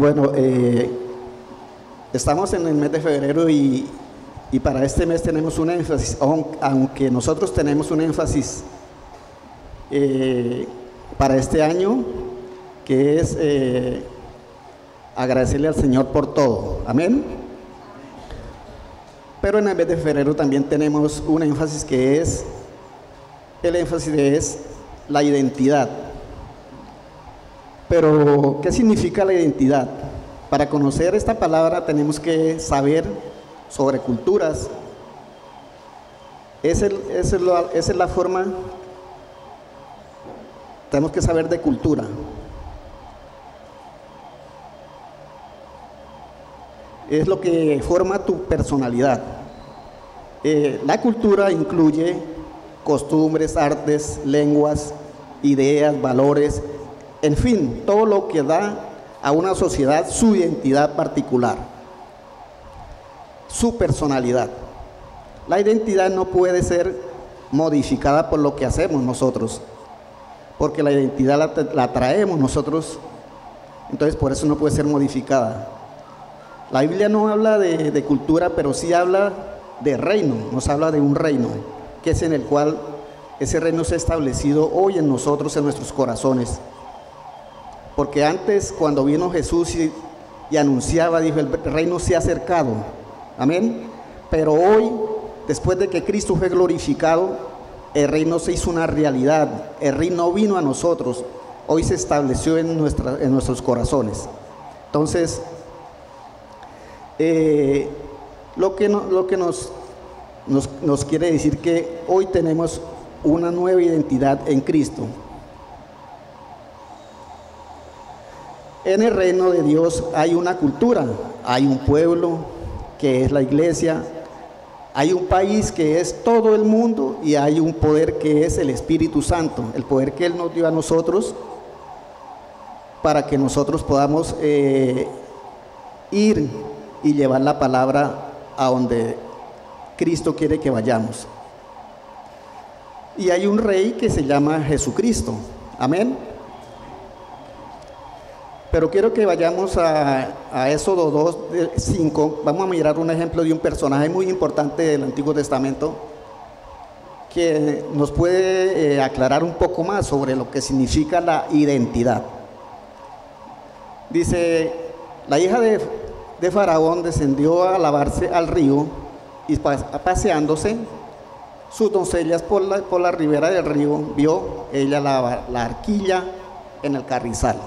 Bueno, estamos en el mes de febrero y para este mes tenemos un énfasis, aunque nosotros tenemos un énfasis para este año, que es agradecerle al Señor por todo. Amén. Pero en el mes de febrero también tenemos un énfasis que es, el énfasis es la identidad. Pero, ¿qué significa la identidad? Para conocer esta palabra tenemos que saber sobre culturas. Esa es la forma, tenemos que saber de cultura. Es lo que forma tu personalidad. La cultura incluye costumbres, artes, lenguas, ideas, valores, en fin, todo lo que da a una sociedad su identidad particular, su personalidad. La identidad no puede ser modificada por lo que hacemos nosotros, porque la identidad la traemos nosotros, entonces por eso no puede ser modificada. La Biblia no habla de cultura, pero sí habla de reino, nos habla de un reino, que es en el cual ese reino se ha establecido hoy en nosotros, en nuestros corazones. Porque antes, cuando vino Jesús y anunciaba, dijo, el reino se ha acercado, amén. Pero hoy, después de que Cristo fue glorificado, el reino se hizo una realidad, el reino vino a nosotros, hoy se estableció en nuestros corazones. Entonces, lo que nos quiere decir que hoy tenemos una nueva identidad en Cristo. En el reino de Dios hay una cultura, hay un pueblo que es la iglesia, hay un país que es todo el mundo y hay un poder que es el Espíritu Santo, el poder que Él nos dio a nosotros para que nosotros podamos ir y llevar la palabra a donde Cristo quiere que vayamos. Y hay un rey que se llama Jesucristo, amén. Pero quiero que vayamos a Éxodo 2:5. Vamos a mirar un ejemplo de un personaje muy importante del Antiguo Testamento que nos puede aclarar un poco más sobre lo que significa la identidad. Dice, la hija de Faraón descendió a lavarse al río y paseándose, sus doncellas por la ribera del río, vio ella la arquilla en el carrizal.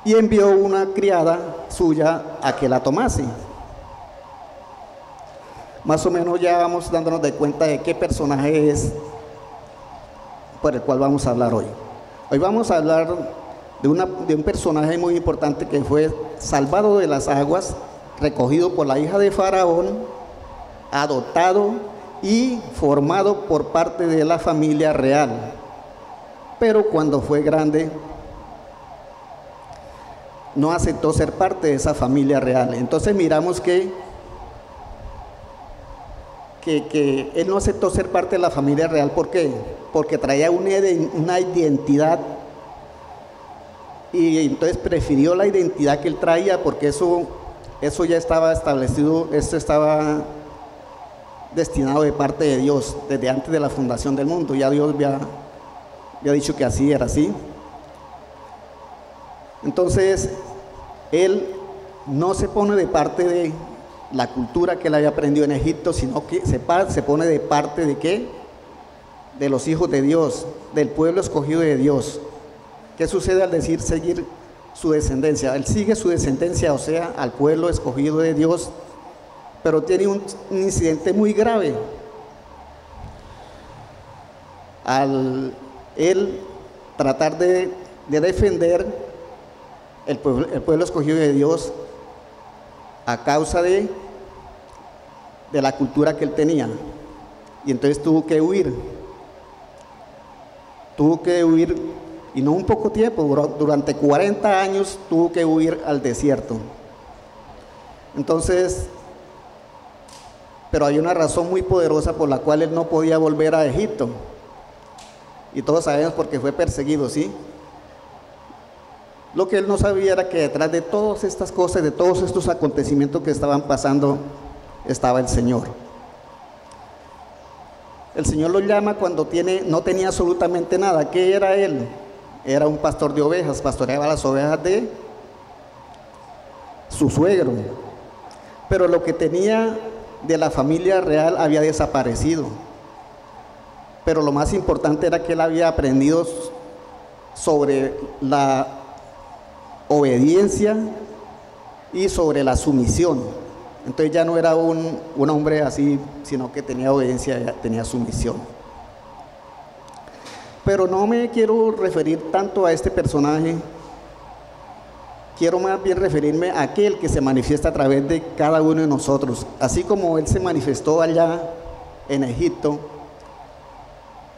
Y envió una criada suya a que la tomase. Más o menos ya vamos dándonos de cuenta de qué personaje es por el cual vamos a hablar hoy. Hoy vamos a hablar de un personaje muy importante que fue salvado de las aguas, recogido por la hija de Faraón, adoptado y formado por parte de la familia real. Pero cuando fue grande, no aceptó ser parte de esa familia real. Entonces miramos que él no aceptó ser parte de la familia real. ¿Por qué? Porque traía una identidad, y entonces prefirió la identidad que él traía, porque eso ya estaba establecido, esto estaba destinado de parte de Dios desde antes de la fundación del mundo. Ya Dios había dicho que así era así. Entonces, él no se pone de parte de la cultura que él había aprendido en Egipto, sino que se pone de parte de ¿qué? De los hijos de Dios, del pueblo escogido de Dios. ¿Qué sucede al decir seguir su descendencia? Él sigue su descendencia, o sea, al pueblo escogido de Dios, pero tiene un incidente muy grave. Al él tratar de defender el pueblo escogido de Dios a causa de la cultura que él tenía, y entonces tuvo que huir, y no un poco tiempo, durante 40 años tuvo que huir al desierto. Entonces, pero hay una razón muy poderosa por la cual él no podía volver a Egipto, y todos sabemos por qué fue perseguido, ¿sí? Lo que él no sabía era que detrás de todas estas cosas, de todos estos acontecimientos que estaban pasando, estaba el Señor. El Señor lo llama cuando no tenía absolutamente nada. ¿Qué era él? Era un pastor de ovejas, pastoreaba las ovejas de su suegro. Pero lo que tenía de la familia real había desaparecido. Pero lo más importante era que él había aprendido sobre la obediencia y sobre la sumisión. Entonces ya no era un hombre así, sino que tenía obediencia, tenía sumisión. Pero no me quiero referir tanto a este personaje, quiero más bien referirme a aquel que se manifiesta a través de cada uno de nosotros. Así como él se manifestó allá en Egipto,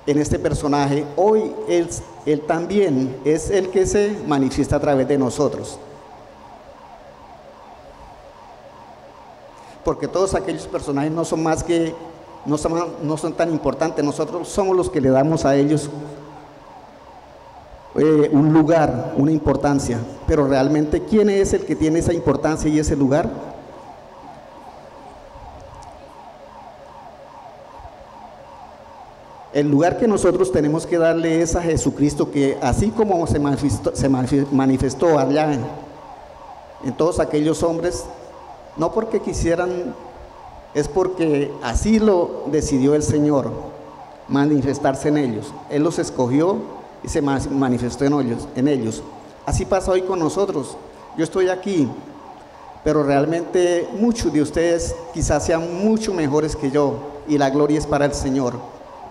en este personaje, hoy él también es el que se manifiesta a través de nosotros. Porque todos aquellos personajes no son más que, no son tan importantes. Nosotros somos los que le damos a ellos un lugar, una importancia. Pero realmente, ¿quién es el que tiene esa importancia y ese lugar? El lugar que nosotros tenemos que darle es a Jesucristo, que así como se manifestó allá en todos aquellos hombres, no porque quisieran, es porque así lo decidió el Señor, manifestarse en ellos. Él los escogió y se manifestó en ellos. Así pasa hoy con nosotros. Yo estoy aquí, pero realmente muchos de ustedes quizás sean mucho mejores que yo, y la gloria es para el Señor.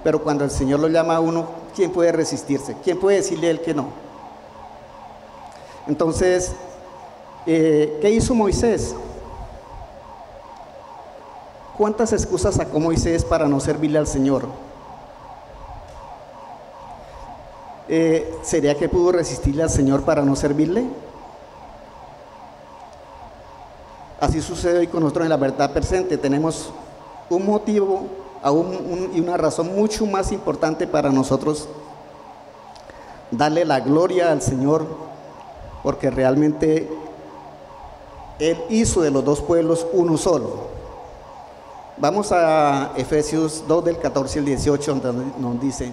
Pero cuando el Señor lo llama a uno, ¿quién puede resistirse? ¿Quién puede decirle a él que no? Entonces, ¿qué hizo Moisés? ¿Cuántas excusas sacó Moisés para no servirle al Señor? ¿Sería que pudo resistirle al Señor para no servirle? Así sucede hoy con nosotros en la verdad presente. Tenemos un motivo y una razón mucho más importante para nosotros darle la gloria al Señor, porque realmente Él hizo de los dos pueblos uno solo. Vamos a Efesios 2 del 14 al 18, donde nos dice: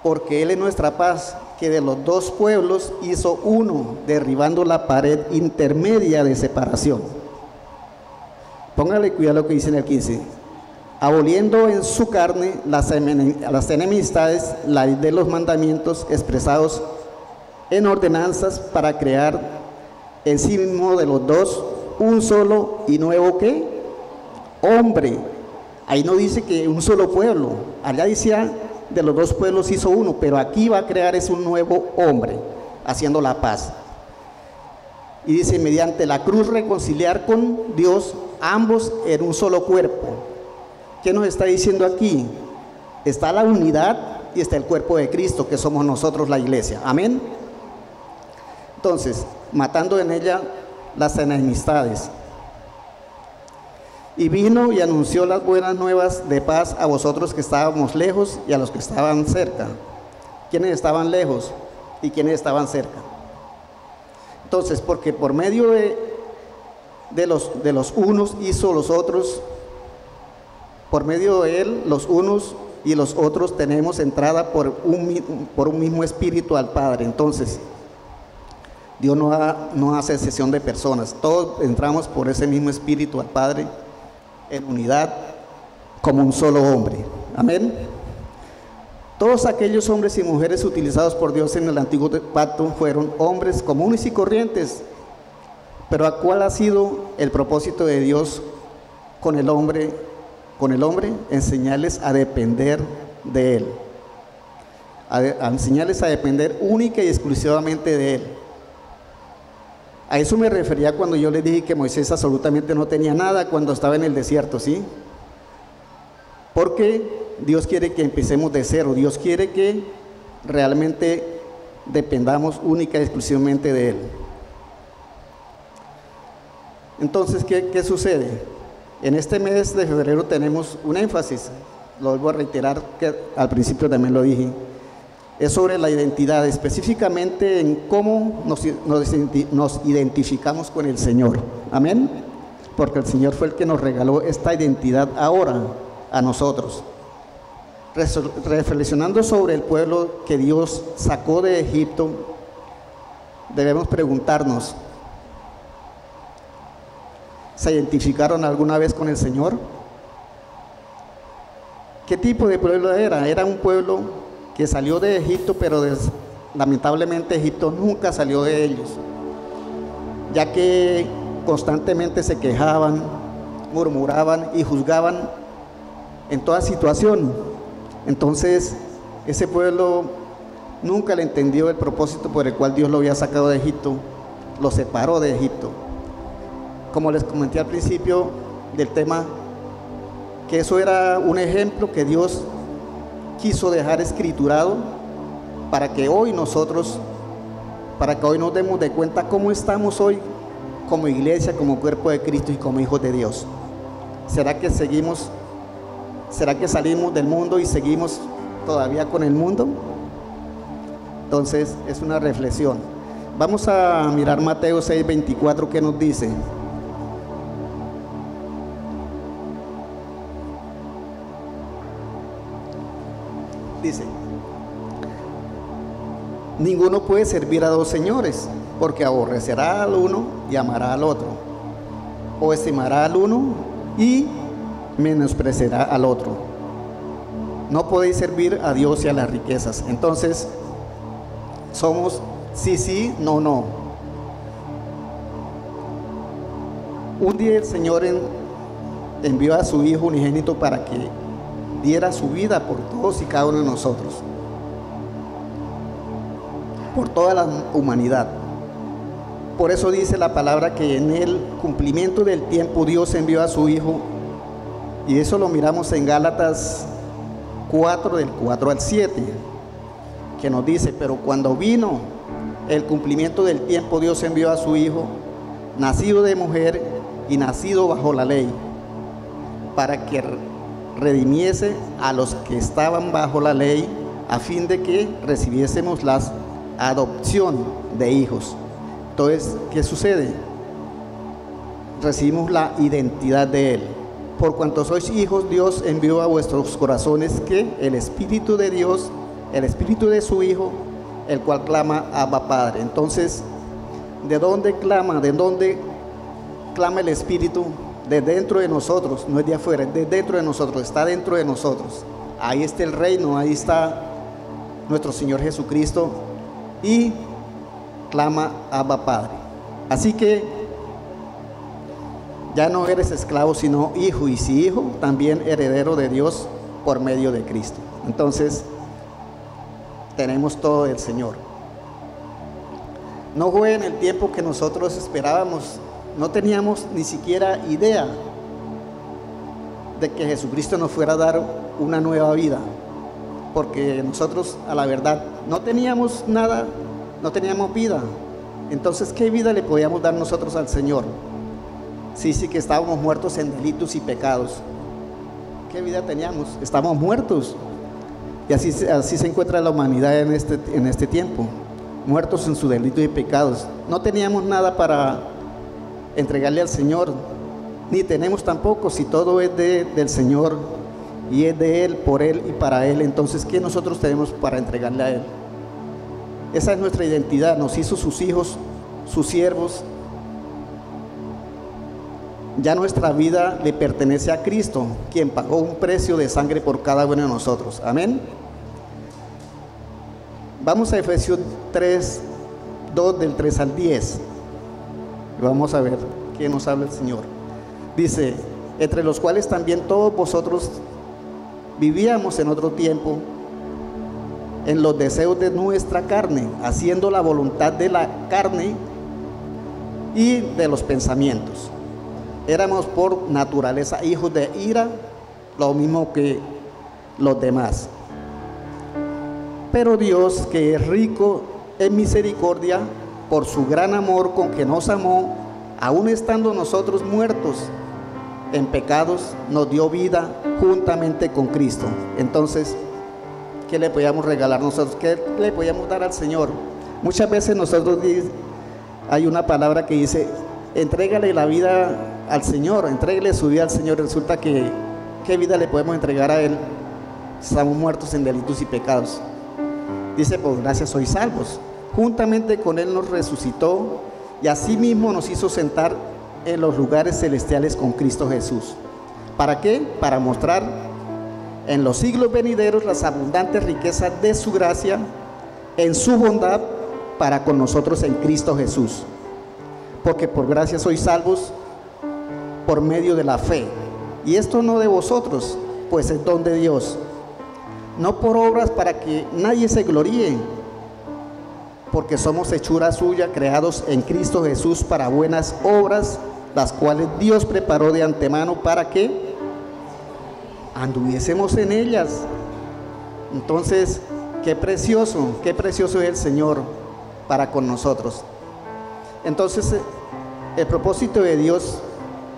porque Él es nuestra paz, que de los dos pueblos hizo uno, derribando la pared intermedia de separación. Póngale cuidado lo que dice en el 15: aboliendo en su carne las enemistades, la ley de los mandamientos expresados en ordenanzas, para crear en sí mismo de los dos un solo y nuevo ¿qué? Hombre. Ahí no dice que un solo pueblo, allá decía de los dos pueblos hizo uno, pero aquí va a crear es un nuevo hombre, haciendo la paz. Y dice: mediante la cruz reconciliar con Dios ambos en un solo cuerpo. ¿Qué nos está diciendo aquí? Está la unidad y está el cuerpo de Cristo, que somos nosotros, la iglesia. Amén. Entonces, matando en ella las enemistades. Y vino y anunció las buenas nuevas de paz a vosotros que estábamos lejos y a los que estaban cerca. ¿Quiénes estaban lejos y quiénes estaban cerca? Entonces, porque por medio de los unos hizo los otros, por medio de Él, los unos y los otros tenemos entrada por un mismo espíritu al Padre. Entonces, Dios no hace excepción de personas, todos entramos por ese mismo espíritu al Padre, en unidad, como un solo hombre. Amén. Todos aquellos hombres y mujeres utilizados por Dios en el antiguo pacto fueron hombres comunes y corrientes. Pero ¿cuál ha sido el propósito de Dios con el hombre? Enseñarles a depender de Él, a enseñarles a depender única y exclusivamente de Él. A eso me refería cuando yo les dije que Moisés absolutamente no tenía nada cuando estaba en el desierto, ¿sí? Porque Dios quiere que empecemos de cero. Dios quiere que realmente dependamos única y exclusivamente de Él. Entonces, ¿qué sucede? En este mes de febrero tenemos un énfasis, lo vuelvo a reiterar, que al principio también lo dije. es sobre la identidad, específicamente en cómo nos identificamos con el Señor. Amén. Porque el Señor fue el que nos regaló esta identidad ahora a nosotros. Reflexionando sobre el pueblo que Dios sacó de Egipto, debemos preguntarnos, ¿se identificaron alguna vez con el Señor? ¿Qué tipo de pueblo era? Era un pueblo que salió de Egipto, pero lamentablemente Egipto nunca salió de ellos, ya que constantemente se quejaban, murmuraban y juzgaban en toda situación. Entonces, ese pueblo nunca le entendió el propósito por el cual Dios lo había sacado de Egipto, lo separó de Egipto. Como les comenté al principio del tema, que eso era un ejemplo que Dios quiso dejar escriturado para que hoy nos demos de cuenta cómo estamos hoy como iglesia, como cuerpo de Cristo y como hijos de Dios. ¿Será que salimos del mundo y seguimos todavía con el mundo? Entonces es una reflexión. Vamos a mirar Mateo 6:24, ¿qué nos dice? Dice: ninguno puede servir a dos señores, porque aborrecerá al uno y amará al otro, o estimará al uno y menospreciará al otro. No podéis servir a Dios y a las riquezas. Entonces somos sí, no. Un día el Señor envió a su Hijo unigénito para que diera su vida por todos y cada uno de nosotros, por toda la humanidad. Por eso dice la palabra que en el cumplimiento del tiempo Dios envió a su Hijo, y eso lo miramos en Gálatas 4, del 4 al 7, que nos dice: pero cuando vino el cumplimiento del tiempo, Dios envió a su Hijo, nacido de mujer y nacido bajo la ley, para que redimiese a los que estaban bajo la ley, a fin de que recibiésemos la adopción de hijos. Entonces, ¿qué sucede? Recibimos la identidad de Él. Por cuanto sois hijos, Dios envió a vuestros corazones que el Espíritu de Dios, el Espíritu de su Hijo, el cual clama Abba Padre. Entonces, ¿de dónde clama? ¿De dónde clama el Espíritu? De dentro de nosotros, no es de afuera, es de dentro de nosotros, está dentro de nosotros. Ahí está el reino, ahí está nuestro Señor Jesucristo, y clama Abba Padre. Así que ya no eres esclavo, sino hijo, y si hijo, también heredero de Dios por medio de Cristo. Entonces, tenemos todo del Señor. No fue en el tiempo que nosotros esperábamos. No teníamos ni siquiera idea de que Jesucristo nos fuera a dar una nueva vida, porque nosotros, a la verdad, no teníamos nada, no teníamos vida. Entonces, ¿qué vida le podíamos dar nosotros al Señor? Sí, que estábamos muertos en delitos y pecados. ¿Qué vida teníamos? Estábamos muertos. Y así se encuentra la humanidad en este tiempo, muertos en sus delitos y pecados. No teníamos nada para entregarle al Señor, ni tenemos tampoco, si todo es del Señor y es de Él, por Él y para Él. Entonces, ¿qué nosotros tenemos para entregarle a Él? Esa es nuestra identidad. Nos hizo sus hijos, sus siervos. Ya nuestra vida le pertenece a Cristo, quien pagó un precio de sangre por cada uno de nosotros. Amén. Vamos a Efesios 3, 2, del 3 al 10. Y vamos a ver qué nos habla el Señor. Dice: entre los cuales también todos vosotros vivíamos en otro tiempo, en los deseos de nuestra carne, haciendo la voluntad de la carne y de los pensamientos. Éramos por naturaleza hijos de ira, lo mismo que los demás. Pero Dios, que es rico en misericordia, por su gran amor con que nos amó, aun estando nosotros muertos en pecados, nos dio vida juntamente con Cristo. Entonces, ¿qué le podíamos regalar nosotros? ¿Qué le podíamos dar al Señor? Muchas veces nosotros hay una palabra que dice, entrégale la vida al Señor, entrégale su vida al Señor. Resulta que, ¿qué vida le podemos entregar a Él? Estamos muertos en delitos y pecados. Dice, por gracia sois salvos. Juntamente con Él nos resucitó y asimismo nos hizo sentar en los lugares celestiales con Cristo Jesús. ¿Para qué? Para mostrar en los siglos venideros las abundantes riquezas de su gracia en su bondad para con nosotros en Cristo Jesús. Porque por gracia sois salvos por medio de la fe. Y esto no de vosotros, pues es don de Dios. No por obras para que nadie se gloríe, porque somos hechura suya, creados en Cristo Jesús para buenas obras, las cuales Dios preparó de antemano para que anduviésemos en ellas. Entonces, qué precioso es el Señor para con nosotros. Entonces, el propósito de Dios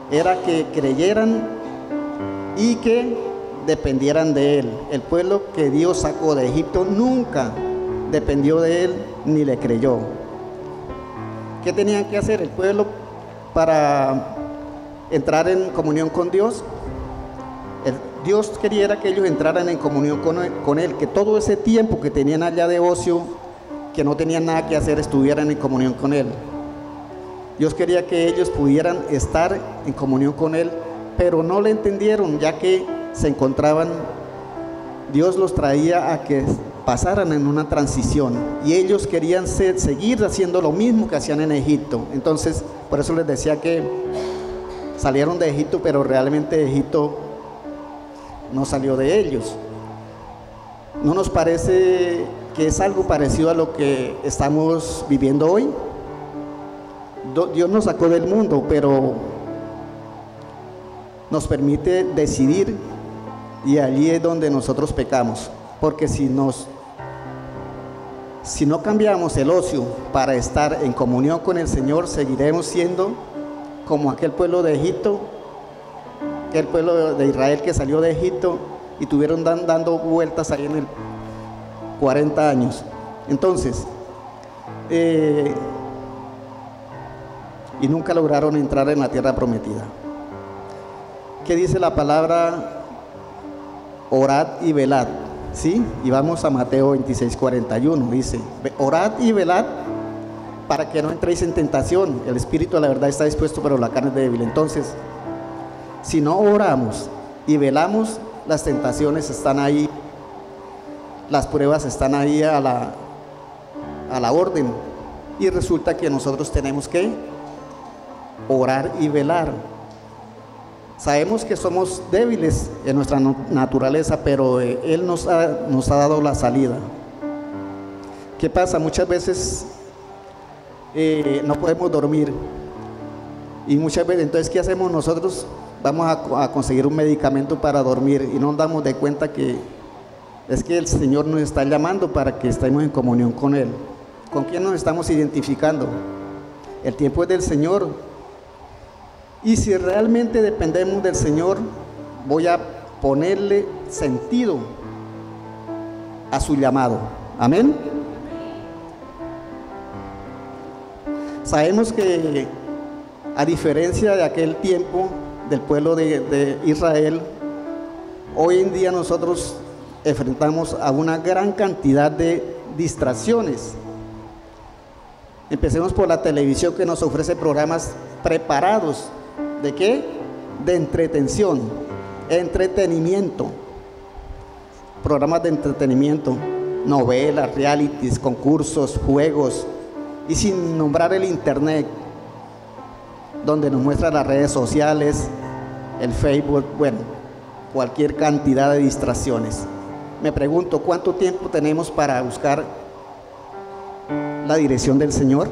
era que creyeran y que dependieran de Él. El pueblo que Dios sacó de Egipto nunca dependió de Él ni le creyó. ¿Qué tenían que hacer el pueblo para entrar en comunión con Dios? Dios quería que ellos entraran en comunión con Él, que todo ese tiempo que tenían allá de ocio, que no tenían nada que hacer, estuvieran en comunión con Él. Dios quería que ellos pudieran estar en comunión con Él, pero no le entendieron, ya que se encontraban, Dios los traía a que pasaran en una transición y ellos querían seguir haciendo lo mismo que hacían en Egipto. Entonces, por eso les decía que salieron de Egipto, pero realmente Egipto no salió de ellos. ¿No nos parece que es algo parecido a lo que estamos viviendo hoy? Dios nos sacó del mundo, pero nos permite decidir, y allí es donde nosotros pecamos, porque si no cambiamos el ocio para estar en comunión con el Señor, seguiremos siendo como aquel pueblo de Egipto, aquel pueblo de Israel que salió de Egipto y tuvieron dando vueltas ahí en el 40 años. Entonces, y nunca lograron entrar en la tierra prometida. ¿Qué dice la palabra? Orad y velad, ¿sí? Y vamos a Mateo 26:41, dice, orad y velad para que no entréis en tentación. El espíritu a la verdad está dispuesto, pero la carne es débil. Entonces, si no oramos y velamos, las tentaciones están ahí, las pruebas están ahí a la orden, y resulta que nosotros tenemos que orar y velar. Sabemos que somos débiles en nuestra naturaleza, pero Él nos ha dado la salida. ¿Qué pasa? Muchas veces no podemos dormir, y muchas veces, entonces, ¿qué hacemos nosotros? Vamos a conseguir un medicamento para dormir y no nos damos de cuenta que es que el Señor nos está llamando para que estemos en comunión con Él. ¿Con quién nos estamos identificando? El tiempo es del Señor. Y si realmente dependemos del Señor, voy a ponerle sentido a su llamado. Amén. Sabemos que, a diferencia de aquel tiempo del pueblo de Israel, hoy en día nosotros enfrentamos a una gran cantidad de distracciones. Empecemos por la televisión, que nos ofrece programas preparados. ¿De qué? De entretención, entretenimiento, programas de entretenimiento, novelas, realities, concursos, juegos, y sin nombrar el internet, donde nos muestra las redes sociales, el Facebook, bueno, cualquier cantidad de distracciones. Me pregunto, ¿cuánto tiempo tenemos para buscar la dirección del Señor?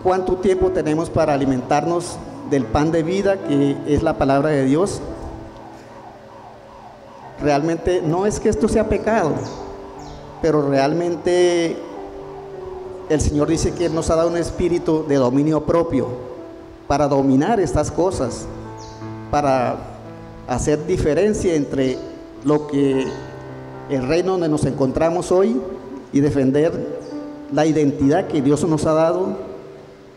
¿Cuánto tiempo tenemos para alimentarnos del pan de vida, que es la palabra de Dios? Realmente no es que esto sea pecado, pero realmente el Señor dice que Él nos ha dado un espíritu de dominio propio para dominar estas cosas, para hacer diferencia entre lo que el reino donde nos encontramos hoy y defender la identidad que Dios nos ha dado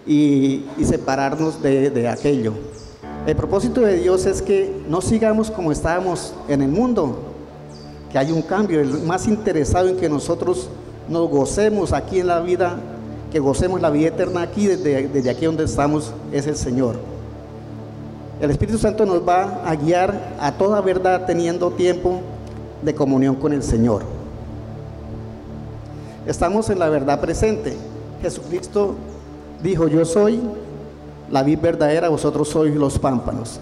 y separarnos de aquello. El propósito de Dios es que no sigamos como estábamos en el mundo, que hay un cambio. El más interesado en que nosotros nos gocemos aquí en la vida, que gocemos la vida eterna aquí, desde aquí donde estamos, es el Señor. El Espíritu Santo nos va a guiar a toda verdad teniendo tiempo de comunión con el Señor. Estamos en la verdad presente. Jesucristo dijo: yo soy la vid verdadera, vosotros sois los pámpanos.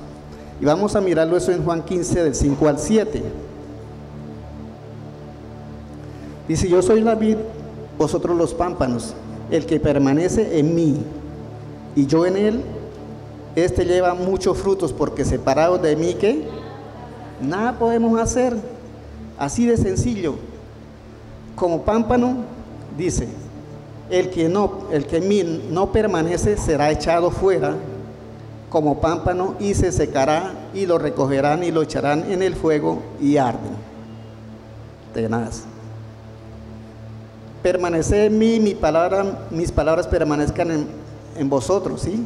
Y vamos a mirarlo eso en Juan 15, del 5 al 7. Dice: yo soy la vid, vosotros los pámpanos. El que permanece en mí y yo en él, este lleva muchos frutos, porque separados de mí, ¿qué? Nada podemos hacer. Así de sencillo. Como pámpano, dice: el que en mí no permanece será echado fuera como pámpano y se secará, y lo recogerán y lo echarán en el fuego y arden. Tenaz. Permaneced en mí, mis palabras permanezcan en vosotros, ¿sí?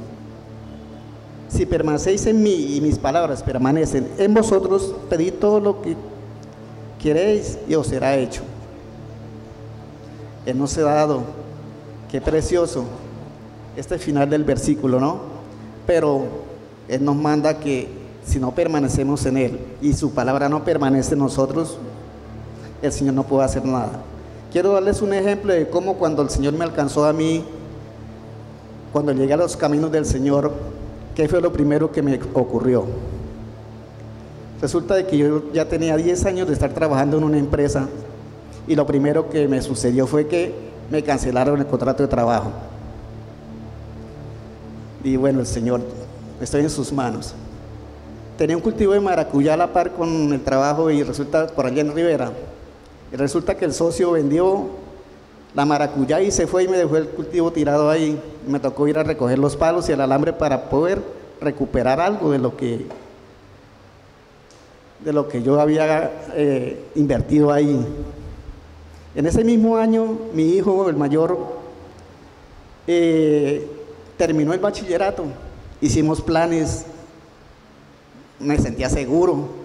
Si permanecéis en mí y mis palabras permanecen en vosotros, pedid todo lo que queréis y os será hecho. Él nos ha dado, qué precioso este final del versículo, ¿no? Pero Él nos manda que si no permanecemos en Él y su palabra no permanece en nosotros, el Señor no puede hacer nada. Quiero darles un ejemplo de cómo cuando el Señor me alcanzó a mí, cuando llegué a los caminos del Señor, ¿qué fue lo primero que me ocurrió? Resulta de que yo ya tenía 10 años de estar trabajando en una empresa y lo primero que me sucedió fue que me cancelaron el contrato de trabajo. Y bueno, el Señor, estoy en sus manos. Tenía un cultivo de maracuyá a la par con el trabajo y resulta por allá en Rivera. Y resulta que el socio vendió la maracuyá y se fue y me dejó el cultivo tirado ahí. Me tocó ir a recoger los palos y el alambre para poder recuperar algo de lo que yo había invertido ahí. En ese mismo año, mi hijo, el mayor, terminó el bachillerato. Hicimos planes, me sentía seguro.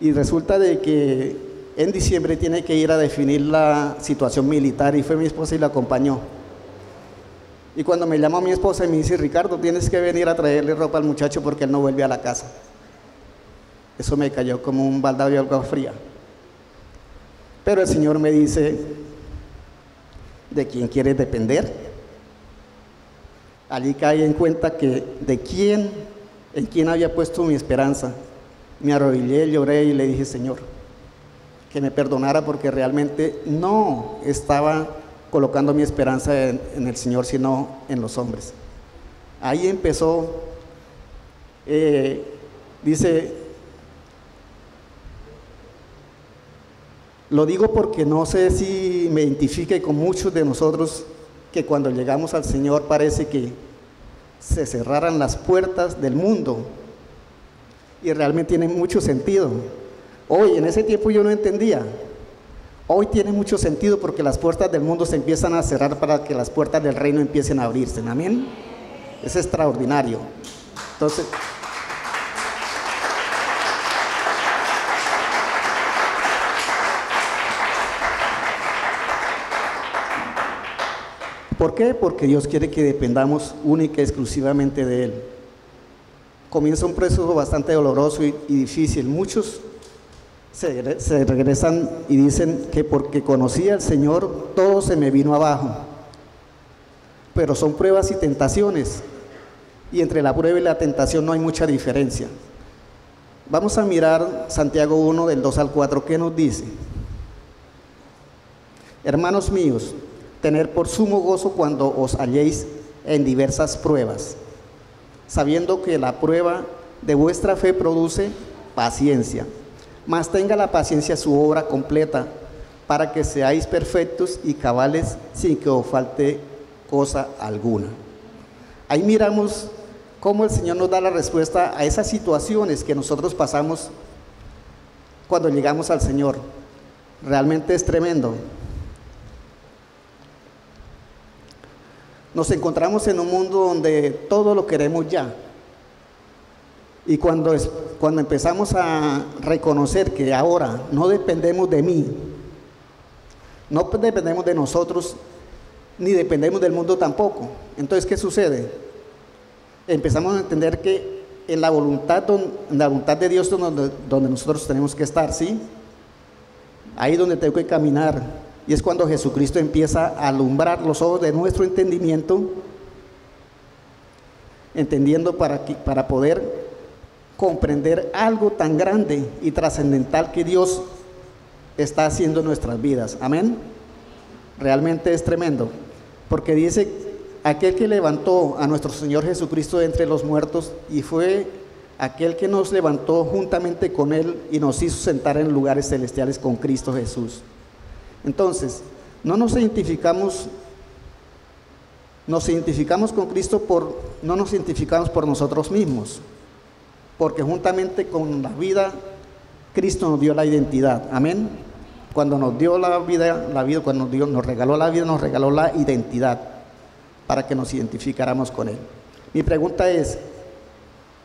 Y resulta de que en diciembre tiene que ir a definir la situación militar y fue mi esposa y la acompañó. Y cuando me llama mi esposa y me dice: Ricardo, tienes que venir a traerle ropa al muchacho porque él no vuelve a la casa. Eso me cayó como un baldado de agua fría. Pero el Señor me dice: ¿de quién quieres depender? Allí caí en cuenta que en quién había puesto mi esperanza. Me arrodillé, lloré y le dije: Señor, que me perdonara porque realmente no estaba colocando mi esperanza en el Señor, sino en los hombres. Ahí empezó, dice, lo digo porque no sé si me identifique con muchos de nosotros que cuando llegamos al Señor parece que se cerraran las puertas del mundo. Y realmente tiene mucho sentido. Hoy, en ese tiempo yo no entendía. Hoy tiene mucho sentido porque las puertas del mundo se empiezan a cerrar para que las puertas del reino empiecen a abrirse. Amén. Es extraordinario. Entonces, ¿por qué? Porque Dios quiere que dependamos única y exclusivamente de Él. Comienza un proceso bastante doloroso y difícil. Muchos se regresan y dicen que porque conocí al Señor todo se me vino abajo. Pero son pruebas y tentaciones, y entre la prueba y la tentación no hay mucha diferencia. Vamos a mirar Santiago 1 del 2 al 4, ¿qué nos dice? Hermanos míos, tener por sumo gozo cuando os halléis en diversas pruebas, sabiendo que la prueba de vuestra fe produce paciencia. Mas tenga la paciencia su obra completa, para que seáis perfectos y cabales sin que os falte cosa alguna. Ahí miramos cómo el Señor nos da la respuesta a esas situaciones que nosotros pasamos cuando llegamos al Señor. Realmente es tremendo. Nos encontramos en un mundo donde todo lo queremos ya. Y cuando empezamos a reconocer que ahora no dependemos de mí, no dependemos de nosotros, ni dependemos del mundo tampoco. Entonces, ¿qué sucede? Empezamos a entender que en la voluntad de Dios donde nosotros tenemos que estar, ¿sí? Ahí donde tengo que caminar. Y es cuando Jesucristo empieza a alumbrar los ojos de nuestro entendimiento, entendiendo para poder comprender algo tan grande y trascendental que Dios está haciendo en nuestras vidas. Amén. Realmente es tremendo, porque dice: aquel que levantó a nuestro Señor Jesucristo de entre los muertos, y fue aquel que nos levantó juntamente con Él y nos hizo sentar en lugares celestiales con Cristo Jesús. Entonces, no nos identificamos con Cristo no nos identificamos por nosotros mismos, porque juntamente con la vida, Cristo nos dio la identidad. Amén. Cuando nos dio la vida, cuando Dios nos regaló la vida, nos regaló la identidad para que nos identificáramos con Él. Mi pregunta es: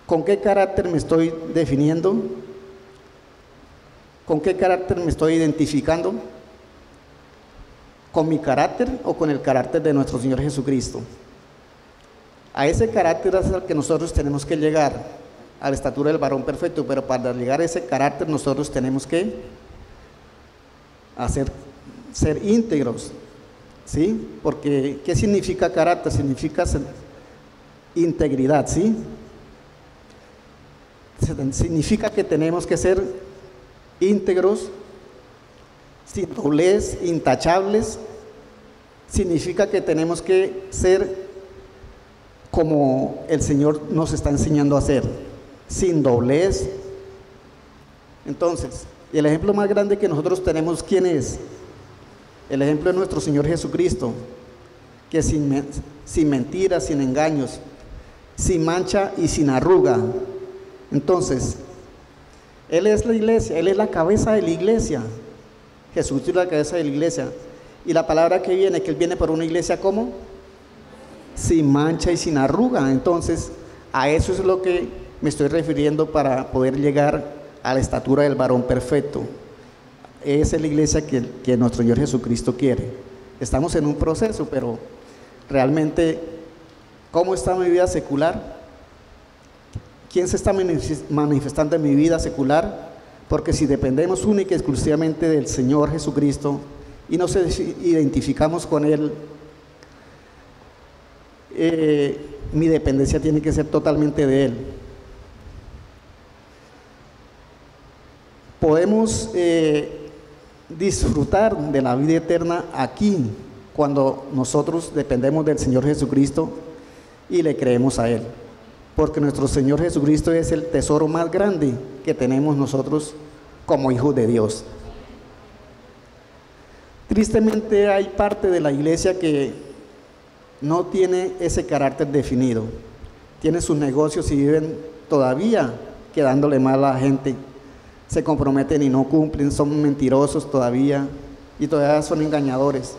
¿con qué carácter me estoy definiendo? ¿Con qué carácter me estoy identificando? ¿Con mi carácter o con el carácter de nuestro Señor Jesucristo? A ese carácter es al que nosotros tenemos que llegar, a la estatura del varón perfecto, pero para llegar a ese carácter nosotros tenemos que ser íntegros, ¿sí? Porque ¿qué significa carácter? Significa integridad, ¿sí? Significa que tenemos que ser íntegros, sin doblez, intachables. Significa que tenemos que ser como el Señor nos está enseñando a ser, sin doblez. Entonces, el ejemplo más grande que nosotros tenemos, ¿quién es? El ejemplo de nuestro Señor Jesucristo, que sin mentiras, sin engaños, sin mancha y sin arruga. Entonces, Él es la iglesia, Él es la cabeza de la iglesia. Jesucristo es la cabeza de la iglesia. Y la palabra que Él viene por una iglesia, ¿cómo? Sin mancha y sin arruga. Entonces, a eso es lo que me estoy refiriendo para poder llegar a la estatura del varón perfecto. Esa es la iglesia que nuestro Señor Jesucristo quiere. Estamos en un proceso, pero realmente, ¿cómo está mi vida secular? ¿Quién se está manifestando en mi vida secular? Porque si dependemos única y exclusivamente del Señor Jesucristo y nos identificamos con Él, mi dependencia tiene que ser totalmente de Él. Podemos disfrutar de la vida eterna aquí cuando nosotros dependemos del Señor Jesucristo y le creemos a Él, porque nuestro Señor Jesucristo es el tesoro más grande que tenemos nosotros como hijos de Dios. Tristemente hay parte de la iglesia que no tiene ese carácter definido, tiene sus negocios y viven todavía quedándole mal a la gente, se comprometen y no cumplen, son mentirosos todavía y todavía son engañadores.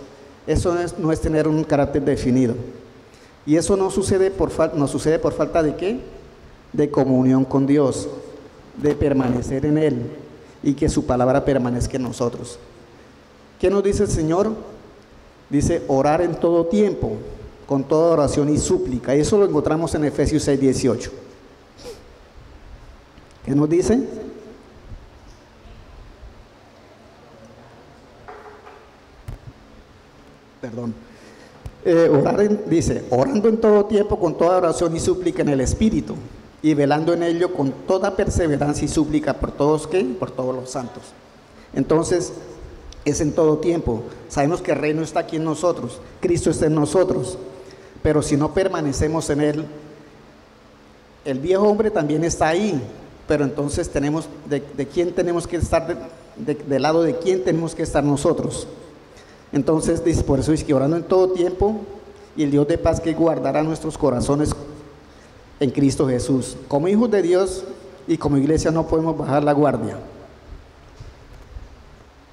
Eso no es tener un carácter definido. Y eso no sucede por falta de ¿qué? De comunión con Dios, de permanecer en Él y que su palabra permanezca en nosotros. ¿Qué nos dice el Señor? Dice: orar en todo tiempo, con toda oración y súplica. Y eso lo encontramos en Efesios 6:18. ¿Qué nos dice? Perdón. Dice: orando en todo tiempo con toda oración y súplica en el Espíritu, y velando en ello con toda perseverancia y súplica por todos, ¿qué? Por todos los santos. Entonces, es en todo tiempo. Sabemos que el reino está aquí en nosotros, Cristo está en nosotros, pero si no permanecemos en Él, el viejo hombre también está ahí, pero entonces tenemos, ¿de quién tenemos que estar? Del lado de quién tenemos que estar nosotros. Entonces dice, por eso dice que orando en todo tiempo, y el Dios de paz que guardará nuestros corazones en Cristo Jesús. Como hijos de Dios y como iglesia no podemos bajar la guardia.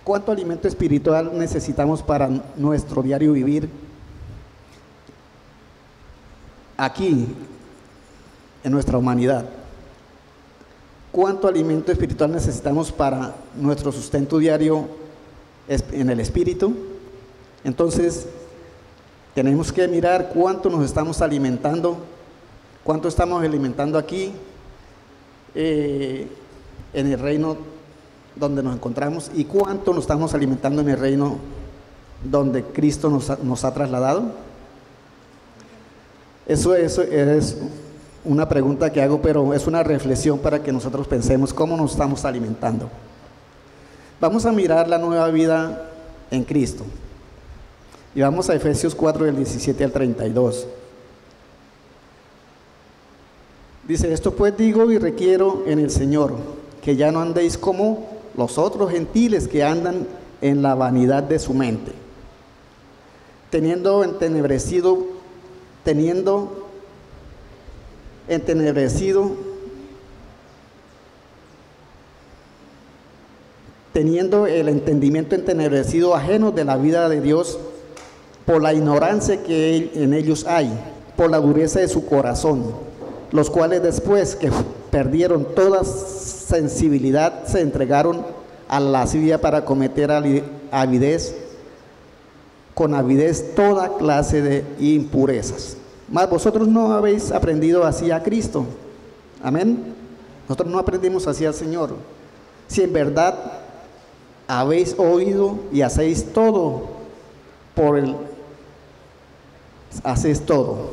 ¿Cuánto alimento espiritual necesitamos para nuestro diario vivir aquí, en nuestra humanidad? ¿Cuánto alimento espiritual necesitamos para nuestro sustento diario en el espíritu? Entonces, tenemos que mirar cuánto nos estamos alimentando, cuánto estamos alimentando aquí, en el reino donde nos encontramos, y cuánto nos estamos alimentando en el reino donde Cristo nos ha trasladado. Eso es una pregunta que hago, pero es una reflexión para que nosotros pensemos cómo nos estamos alimentando. Vamos a mirar la nueva vida en Cristo. Y vamos a Efesios 4, del 17 al 32. Dice: esto pues digo y requiero en el Señor, que ya no andéis como los otros gentiles que andan en la vanidad de su mente, teniendo entenebrecido teniendo el entendimiento entenebrecido, ajeno de la vida de Dios, por la ignorancia que en ellos hay, por la dureza de su corazón, los cuales después que perdieron toda sensibilidad, se entregaron a la lascivia para cometer con avidez toda clase de impurezas. Mas vosotros no habéis aprendido así a Cristo. Amén. Nosotros no aprendimos así al Señor. Si en verdad habéis oído y hacéis todo hacéis todo,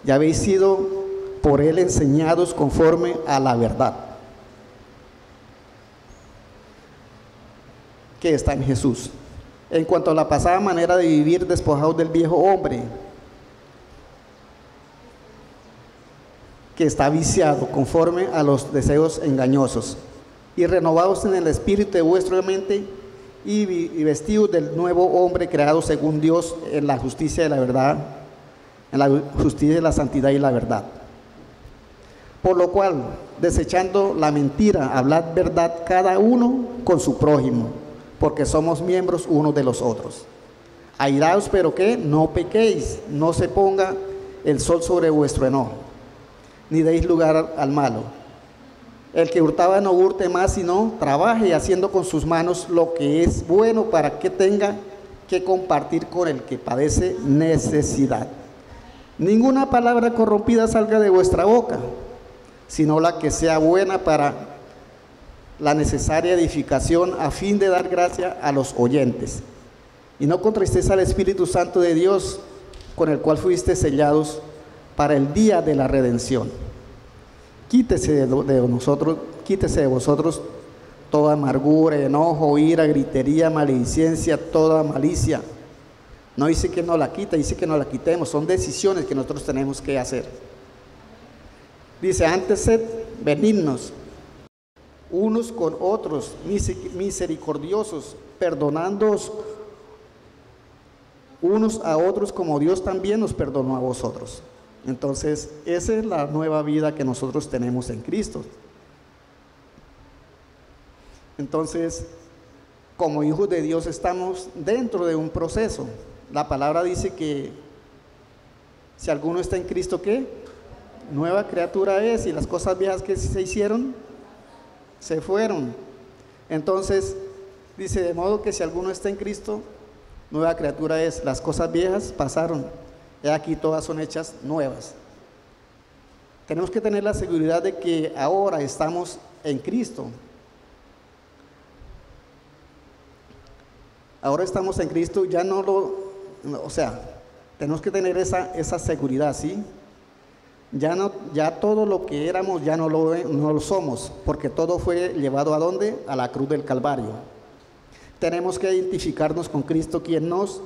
ya habéis sido por Él enseñados conforme a la verdad que está en Jesús. En cuanto a la pasada manera de vivir, despojados del viejo hombre, que está viciado conforme a los deseos engañosos, y renovados en el espíritu de vuestra mente, y vestidos del nuevo hombre creado según Dios en la justicia de la verdad, en la justicia de la santidad y la verdad. Por lo cual, desechando la mentira, hablad verdad cada uno con su prójimo, porque somos miembros unos de los otros. Airaos, pero que no pequéis, no se ponga el sol sobre vuestro enojo, ni deis lugar al malo. El que hurtaba no hurte más, sino trabaje haciendo con sus manos lo que es bueno, para que tenga que compartir con el que padece necesidad. Ninguna palabra corrompida salga de vuestra boca, sino la que sea buena para la necesaria edificación, a fin de dar gracia a los oyentes. Y no contristéis al Espíritu Santo de Dios, con el cual fuiste sellados para el día de la redención. Quítese de vosotros toda amargura, enojo, ira, gritería, maledicencia, toda malicia. No dice que no la quita, dice que no la quitemos. Son decisiones que nosotros tenemos que hacer. Dice: antes sed benignos unos con otros, misericordiosos, perdonándoos unos a otros como Dios también nos perdonó a vosotros. Entonces, esa es la nueva vida que nosotros tenemos en Cristo. Entonces, como hijos de Dios estamos dentro de un proceso. La palabra dice que si alguno está en Cristo, ¿qué? Nueva criatura es, y las cosas viejas que se hicieron, se fueron. Entonces, dice: de modo que si alguno está en Cristo, nueva criatura es, las cosas viejas pasaron, he aquí todas son hechas nuevas. Tenemos que tener la seguridad de que ahora estamos en Cristo. Ahora estamos en Cristo, ya tenemos que tener esa seguridad, ¿sí? Ya todo lo que éramos ya no lo somos, porque todo fue llevado ¿a dónde? A la cruz del Calvario. Tenemos que identificarnos con Cristo, quien nos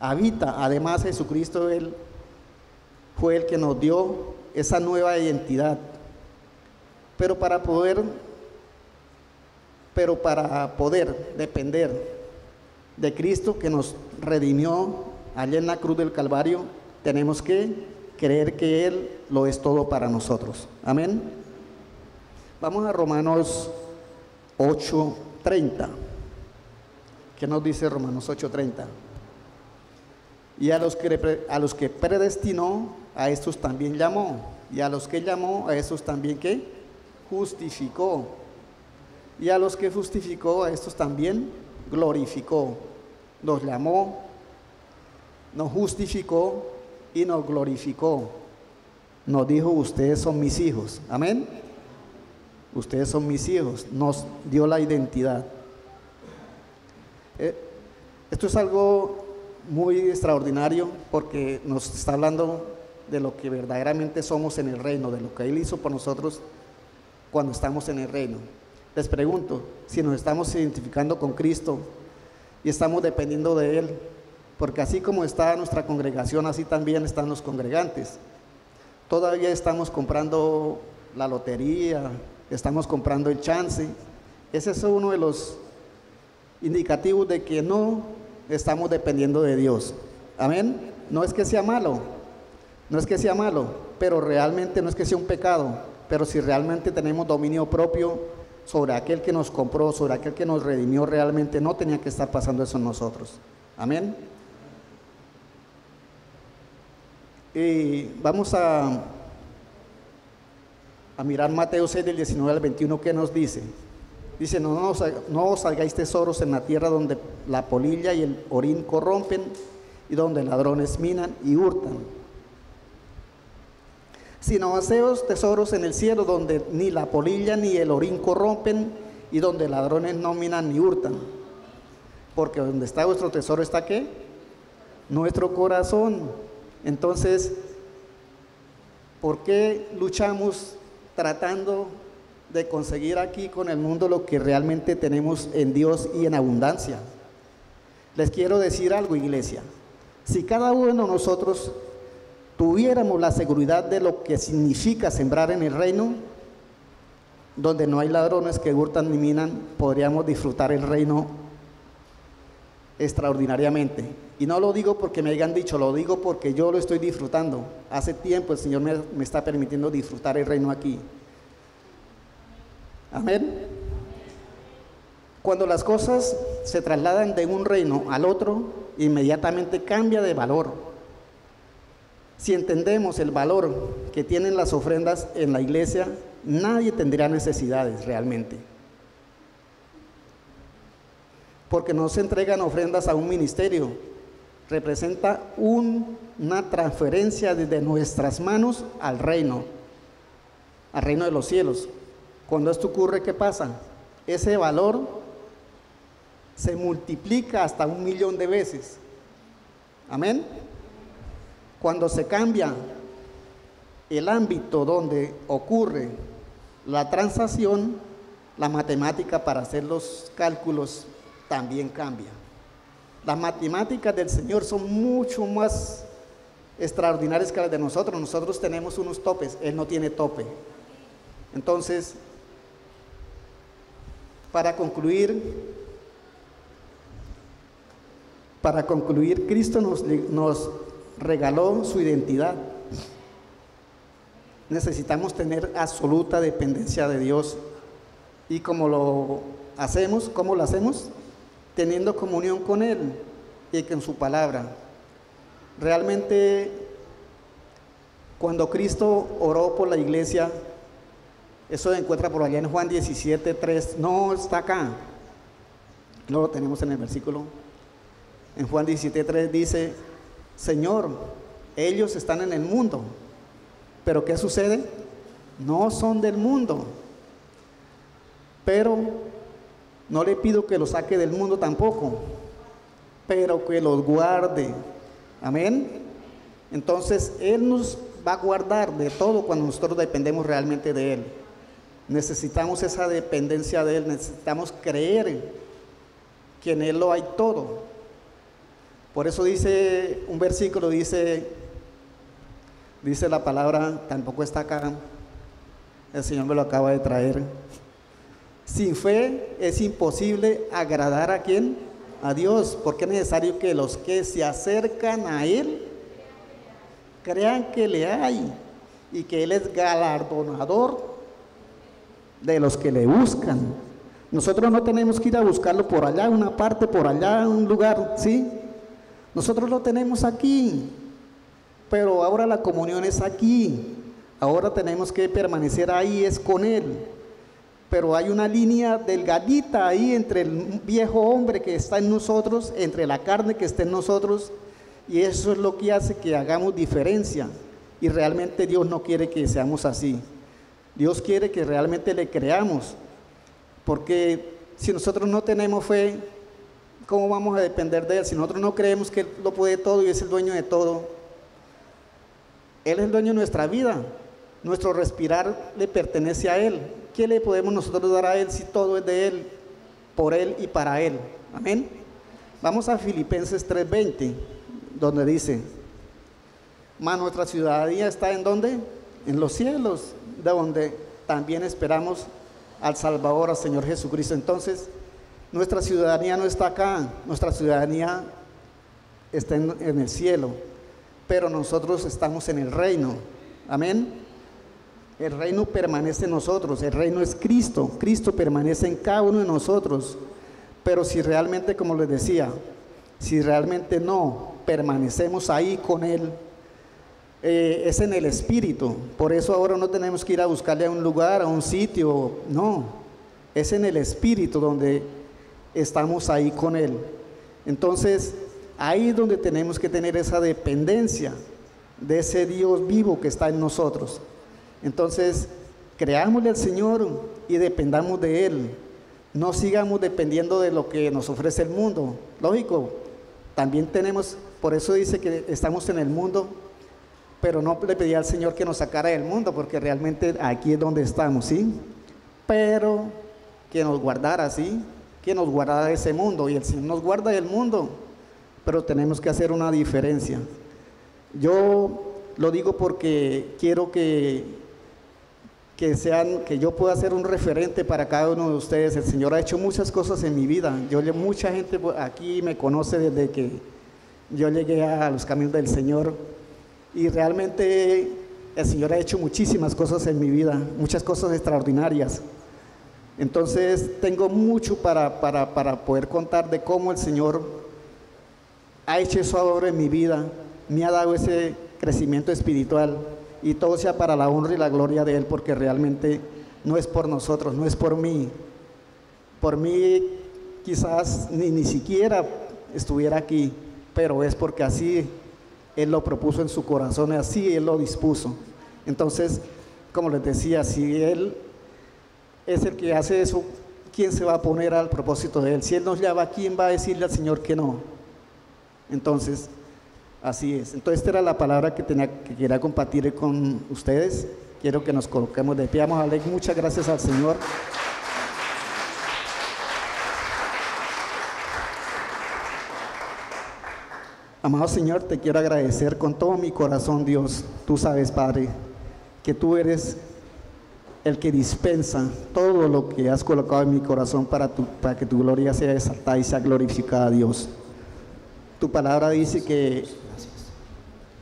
habita. Además, Jesucristo, Él fue el que nos dio esa nueva identidad. Pero para poder depender de Cristo, que nos redimió allá en la cruz del Calvario, tenemos que creer que Él lo es todo para nosotros. Amén. Vamos a Romanos 8:30. ¿Qué nos dice Romanos 8:30? Y a los que predestinó, a estos también llamó. Y a los que llamó, a estos también ¿qué? Justificó. Y a los que justificó, a estos también glorificó. Nos llamó, nos justificó y nos glorificó. Nos dijo, ustedes son mis hijos. Amén. Ustedes son mis hijos. Nos dio la identidad. Esto es algo muy extraordinario porque nos está hablando de lo que verdaderamente somos en el reino, de lo que Él hizo por nosotros cuando estamos en el reino. Les pregunto, si nos estamos identificando con Cristo y estamos dependiendo de Él, porque así como está nuestra congregación, así también están los congregantes. Todavía estamos comprando la lotería, estamos comprando el chance. Ese es uno de los indicativos de que no estamos dependiendo de Dios. Amén. No es que sea malo, no es que sea malo, pero realmente no es que sea un pecado, pero si realmente tenemos dominio propio sobre aquel que nos compró, sobre aquel que nos redimió, realmente no tenía que estar pasando eso en nosotros. Amén. Y vamos a mirar Mateo 6 del 19 al 21, ¿qué nos dice? Dice, no os hagáis tesoros en la tierra donde la polilla y el orín corrompen y donde ladrones minan y hurtan, sino haceos tesoros en el cielo donde ni la polilla ni el orín corrompen y donde ladrones no minan ni hurtan, porque donde está vuestro tesoro está ¿qué? Nuestro corazón. Entonces, ¿por qué luchamos tratando de conseguir aquí con el mundo lo que realmente tenemos en Dios y en abundancia? Les quiero decir algo, iglesia. Si cada uno de nosotros tuviéramos la seguridad de lo que significa sembrar en el reino, donde no hay ladrones que hurtan ni minan, podríamos disfrutar el reino extraordinariamente. Y no lo digo porque me hayan dicho, lo digo porque yo lo estoy disfrutando. Hace tiempo el Señor me está permitiendo disfrutar el reino aquí. Amén. Cuando las cosas se trasladan de un reino al otro, inmediatamente cambia de valor. Si entendemos el valor que tienen las ofrendas en la iglesia, nadie tendría necesidades realmente. Porque no se entregan ofrendas a un ministerio, representa una transferencia desde nuestras manos al reino de los cielos. Cuando esto ocurre, ¿qué pasa? Ese valor se multiplica hasta 1.000.000 de veces. Amén. Cuando se cambia el ámbito donde ocurre la transacción, la matemática para hacer los cálculos también cambia. Las matemáticas del Señor son mucho más extraordinarias que las de nosotros. Nosotros tenemos unos topes, Él no tiene tope. Entonces, para concluir, Cristo nos regaló su identidad. Necesitamos tener absoluta dependencia de Dios. ¿Y cómo lo hacemos? ¿Cómo lo hacemos? Teniendo comunión con Él y con su palabra. Realmente, cuando Cristo oró por la iglesia, eso se encuentra por allá en Juan 17:3, no está acá, no lo tenemos en el versículo. En Juan 17:3 dice, Señor, ellos están en el mundo, pero ¿qué sucede? No son del mundo, pero no le pido que los saque del mundo tampoco, pero que los guarde. Amén. Entonces Él nos va a guardar de todo cuando nosotros dependemos realmente de Él. Necesitamos esa dependencia de Él, necesitamos creer que en Él lo hay todo. Por eso dice un versículo, dice la palabra, tampoco está acá, el Señor me lo acaba de traer. Sin fe es imposible agradar ¿a quién? A Dios, porque es necesario que los que se acercan a Él crean que le hay y que Él es galardonador de los que le buscan. Nosotros no tenemos que ir a buscarlo por allá, una parte, por allá, un lugar, ¿sí? Nosotros lo tenemos aquí, pero ahora la comunión es aquí. Ahora tenemos que permanecer ahí, es con Él. Pero hay una línea delgadita ahí entre el viejo hombre que está en nosotros, entre la carne que está en nosotros, y eso es lo que hace que hagamos diferencia. Y realmente Dios no quiere que seamos así. Dios quiere que realmente le creamos. Porque si nosotros no tenemos fe, ¿cómo vamos a depender de Él? Si nosotros no creemos que Él lo puede todo y es el dueño de todo. Él es el dueño de nuestra vida. Nuestro respirar le pertenece a Él. ¿Qué le podemos nosotros dar a Él si todo es de Él, por Él y para Él? Amén. Vamos a Filipenses 3:20, donde dice: mas nuestra ciudadanía está ¿en dónde? En los cielos, de donde también esperamos al Salvador, al Señor Jesucristo. Entonces, nuestra ciudadanía no está acá, nuestra ciudadanía está en el cielo, pero nosotros estamos en el reino. Amén. El reino permanece en nosotros, el reino es Cristo, Cristo permanece en cada uno de nosotros. Pero si realmente, como les decía, si realmente no permanecemos ahí con Él, es en el Espíritu. Por eso ahora no tenemos que ir a buscarle a un lugar, a un sitio, no, es en el Espíritu donde estamos ahí con Él. Entonces, ahí es donde tenemos que tener esa dependencia de ese Dios vivo que está en nosotros. Entonces, creámosle al Señor y dependamos de Él. No sigamos dependiendo de lo que nos ofrece el mundo. Lógico, también tenemos, por eso dice que estamos en el mundo, pero no le pedí al Señor que nos sacara del mundo, porque realmente aquí es donde estamos, ¿sí? Pero que nos guardara, ¿sí? Que nos guardara de ese mundo, y el Señor nos guarda del mundo, pero tenemos que hacer una diferencia. Yo lo digo porque quiero que yo pueda ser un referente para cada uno de ustedes. El Señor ha hecho muchas cosas en mi vida. Mucha gente aquí me conoce desde que yo llegué a los caminos del Señor, y realmente el Señor ha hecho muchísimas cosas en mi vida, muchas cosas extraordinarias. Entonces tengo mucho para poder contar de cómo el Señor ha hecho eso ahora en mi vida, me ha dado ese crecimiento espiritual, y todo sea para la honra y la gloria de Él, porque realmente no es por nosotros, no es por mí quizás ni siquiera estuviera aquí, pero es porque así Él lo propuso en su corazón, y así Él lo dispuso. Entonces, como les decía, si Él es el que hace eso, ¿quién se va a poner al propósito de Él? Si Él nos llama, ¿quién va a decirle al Señor que no? Entonces, así es. Entonces, esta era la palabra que quería compartir con ustedes. Quiero que nos coloquemos de pie. Vamos a darle muchas gracias al Señor. Amado Señor, te quiero agradecer con todo mi corazón, Dios. Tú sabes, Padre, que tú eres el que dispensa todo lo que has colocado en mi corazón para que tu gloria sea exaltada y sea glorificada, Dios. Tu palabra dice que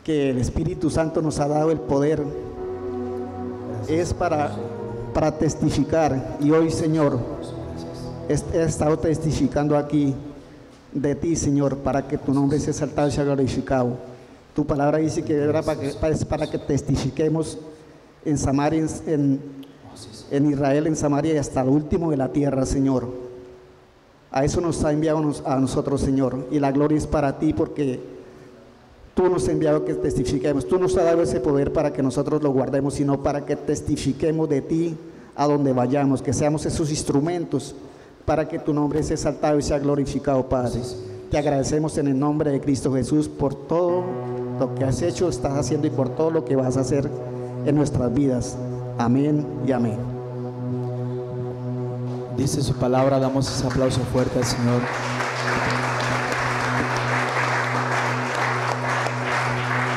el Espíritu Santo nos ha dado el poder, es para testificar. Y hoy, Señor, he estado testificando aquí de ti, Señor, para que tu nombre sea exaltado y sea glorificado. Tu palabra dice que era para que testifiquemos en Samaria, en Israel, en Samaria, y hasta el último de la tierra, Señor. A eso nos ha enviado a nosotros, Señor, y la gloria es para ti, porque tú nos has enviado que testifiquemos. Tú nos has dado ese poder para que nosotros lo guardemos, sino para que testifiquemos de ti a donde vayamos, que seamos esos instrumentos para que tu nombre sea exaltado y sea glorificado, Padre. Te agradecemos en el nombre de Cristo Jesús por todo lo que has hecho, estás haciendo y por todo lo que vas a hacer en nuestras vidas. Amén y amén. Dice su palabra, damos ese aplauso fuerte al Señor.